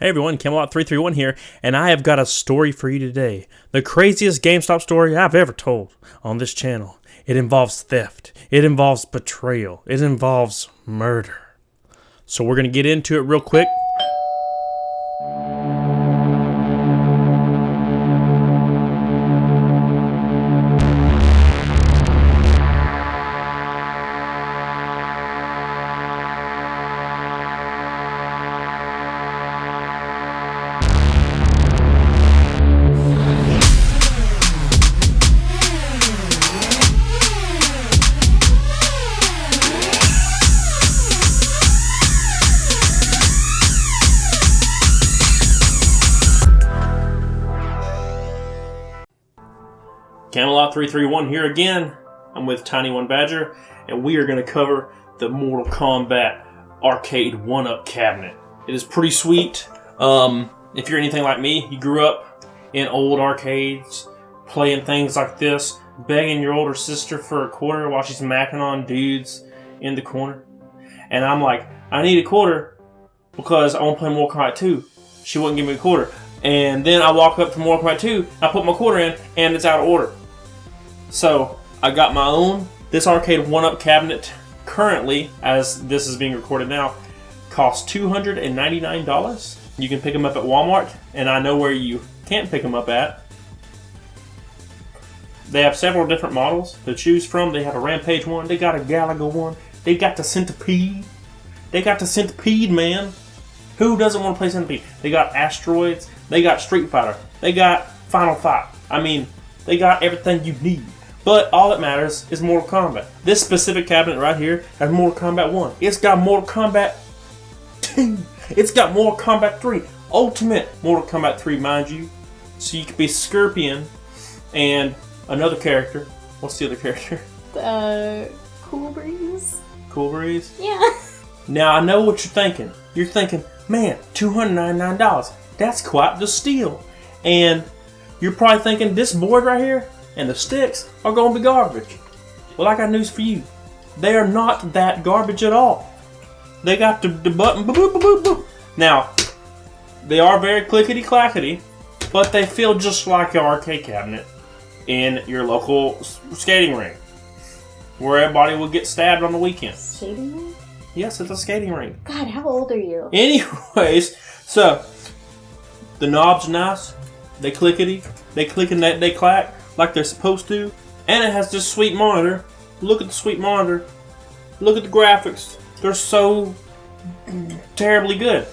Hey everyone, Kombat331 here, and I have got a story for you today. The craziest GameStop story I've ever told on this channel. It involves theft. It involves betrayal. It involves murder. So we're going to get into it real quick. Kombat331 here again. I'm with Tiny1Badger, and we are going to cover the Mortal Kombat Arcade1UP cabinet. It is pretty sweet. If you're anything like me, you grew up in old arcades, playing things like this, begging your older sister for a quarter while she's macking on dudes in the corner. And I'm like, I need a quarter because I want to play Mortal Kombat 2. She wouldn't give me a quarter. And then I walk up to Mortal Kombat 2, I put my quarter in, and it's out of order. So, I got my own. This Arcade1UP cabinet, currently, as this is being recorded now, costs $299. You can pick them up at Walmart, and I know where you can't pick them up at. They have several different models to choose from. They have a Rampage one, they got a Galaga one, they got the Centipede. They got the Centipede, man. Who doesn't want to play Centipede? They got Asteroids, they got Street Fighter, they got Final Fight. I mean, they got everything you need. But all that matters is Mortal Kombat. This specific cabinet right here has Mortal Kombat 1. It's got Mortal Kombat 2. It's got Mortal Kombat 3. Ultimate Mortal Kombat 3, mind you. So you could be Scorpion and another character. What's the other character? Cool Breeze. Cool Breeze? Yeah. Now I know what you're thinking. You're thinking, man, $299. That's quite the steal. And you're probably thinking this board right here and the sticks are going to be garbage. Well, I got news for you. They are not that garbage at all. They got the button, boop, boop, boop, boop. Now, they are very clickety-clackety, but they feel just like your arcade cabinet in your local skating ring, where everybody will get stabbed on the weekend. Skating ring? Yes, it's a skating ring. God, how old are you? Anyways, so, the knobs are nice. They clickety. They click and they clack like they're supposed to. And it has this sweet monitor. Look at the sweet monitor. Look at the graphics. They're so terribly good.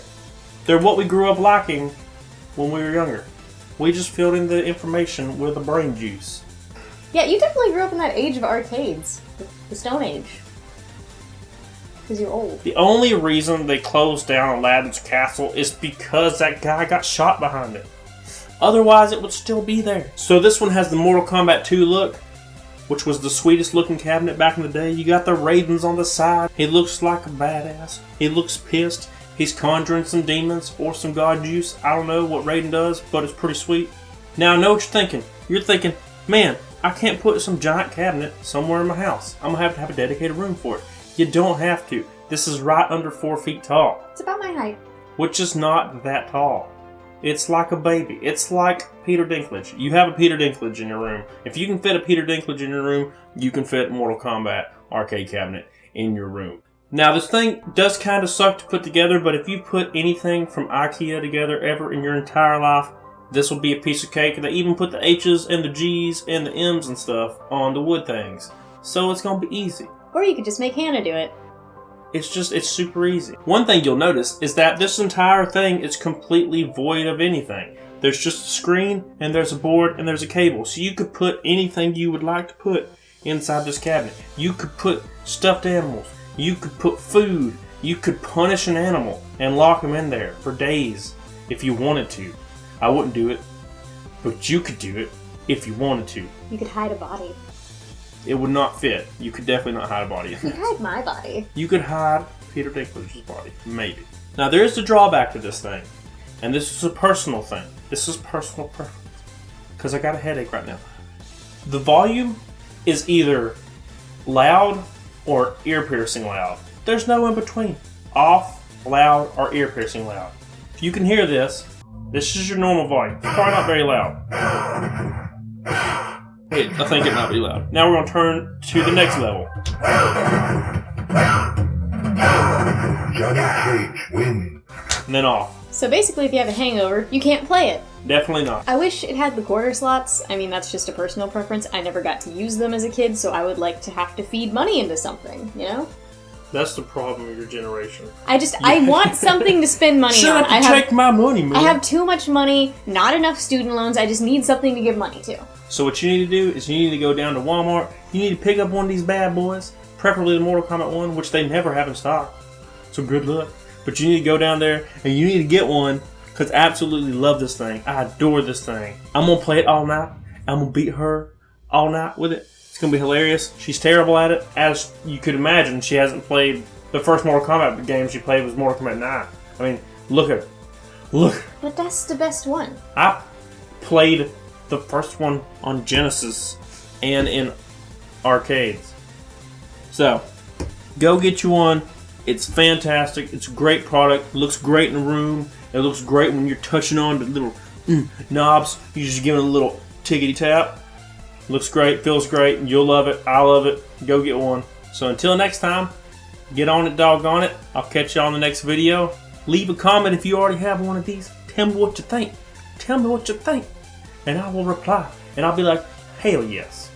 They're what we grew up liking when we were younger. We just filled in the information with the brain juice. Yeah, you definitely grew up in that age of arcades. The Stone Age. Because you're old. The only reason they closed down Aladdin's Castle is because that guy got shot behind it. Otherwise, it would still be there. So this one has the Mortal Kombat 2 look, which was the sweetest looking cabinet back in the day. You got the Raidens on the side. He looks like a badass. He looks pissed. He's conjuring some demons or some god juice. I don't know what Raiden does, but it's pretty sweet. Now, I know what you're thinking. You're thinking, man, I can't put some giant cabinet somewhere in my house. I'm going to have a dedicated room for it. You don't have to. This is right under 4 feet tall. It's about my height. Which is not that tall. It's like a baby. It's like Peter Dinklage. You have a Peter Dinklage in your room. If you can fit a Peter Dinklage in your room, you can fit a Mortal Kombat arcade cabinet in your room. Now, this thing does kind of suck to put together, but if you put anything from IKEA together ever in your entire life, this will be a piece of cake. They even put the H's and the G's and the M's and stuff on the wood things. So it's going to be easy. Or you could just make Hannah do it. It's super easy. One thing you'll notice is that this entire thing is completely void of anything. There's just a screen, and there's a board, and there's a cable. So you could put anything you would like to put inside this cabinet. You could put stuffed animals. You could put food. You could punish an animal and lock them in there for days if you wanted to. I wouldn't do it, but you could do it if you wanted to. You could hide a body. It would not fit. You could definitely not hide a body in You this. could hide my body. You could hide Peter Dinklage's body. Maybe. Now, there is a drawback to this thing. And this is a personal thing. This is personal preference. Because I got a headache right now. The volume is either loud or ear-piercing loud. There's no in between. Off, loud, or ear-piercing loud. if you can hear this, this is your normal volume. It's probably not very loud. I think it might be loud. Now we're going to turn to the next level. Johnny Cage wins. And then off. So basically, if you have a hangover, you can't play it. Definitely not. I wish it had the quarter slots. I mean, that's just a personal preference. I never got to use them as a kid, so I would like to have to feed money into something, you know? That's the problem of your generation. I want something to spend money Shut on. up and take my money, man. I have too much money, not enough student loans. I just need something to give money to. So what you need to do is you need to go down to Walmart. You need to pick up one of these bad boys, preferably the Mortal Kombat 1, which they never have in stock. So good luck. But you need to go down there and you need to get one because I absolutely love this thing. I adore this thing. I'm going to play it all night. I'm going to beat her all night with it. It's going to be hilarious. She's terrible at it. As you could imagine, she hasn't played... The first Mortal Kombat game she played was Mortal Kombat 9. I mean, look at her. Look. But that's the best one. I played the first one on Genesis and in arcades. So, go get you one. It's fantastic. It's a great product. It looks great in the room. It looks great when you're touching on the little knobs. You just give it a little tickety tap. Looks great. Feels great. You'll love it. I love it. Go get one. So until next time, get on it, doggone it. I'll catch you on the next video. Leave a comment if you already have one of these. Tell me what you think. Tell me what you think. And I will reply. And I'll be like, hell yes.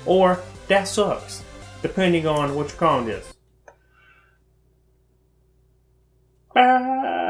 Or, that sucks. Depending on what your comment is. Bye.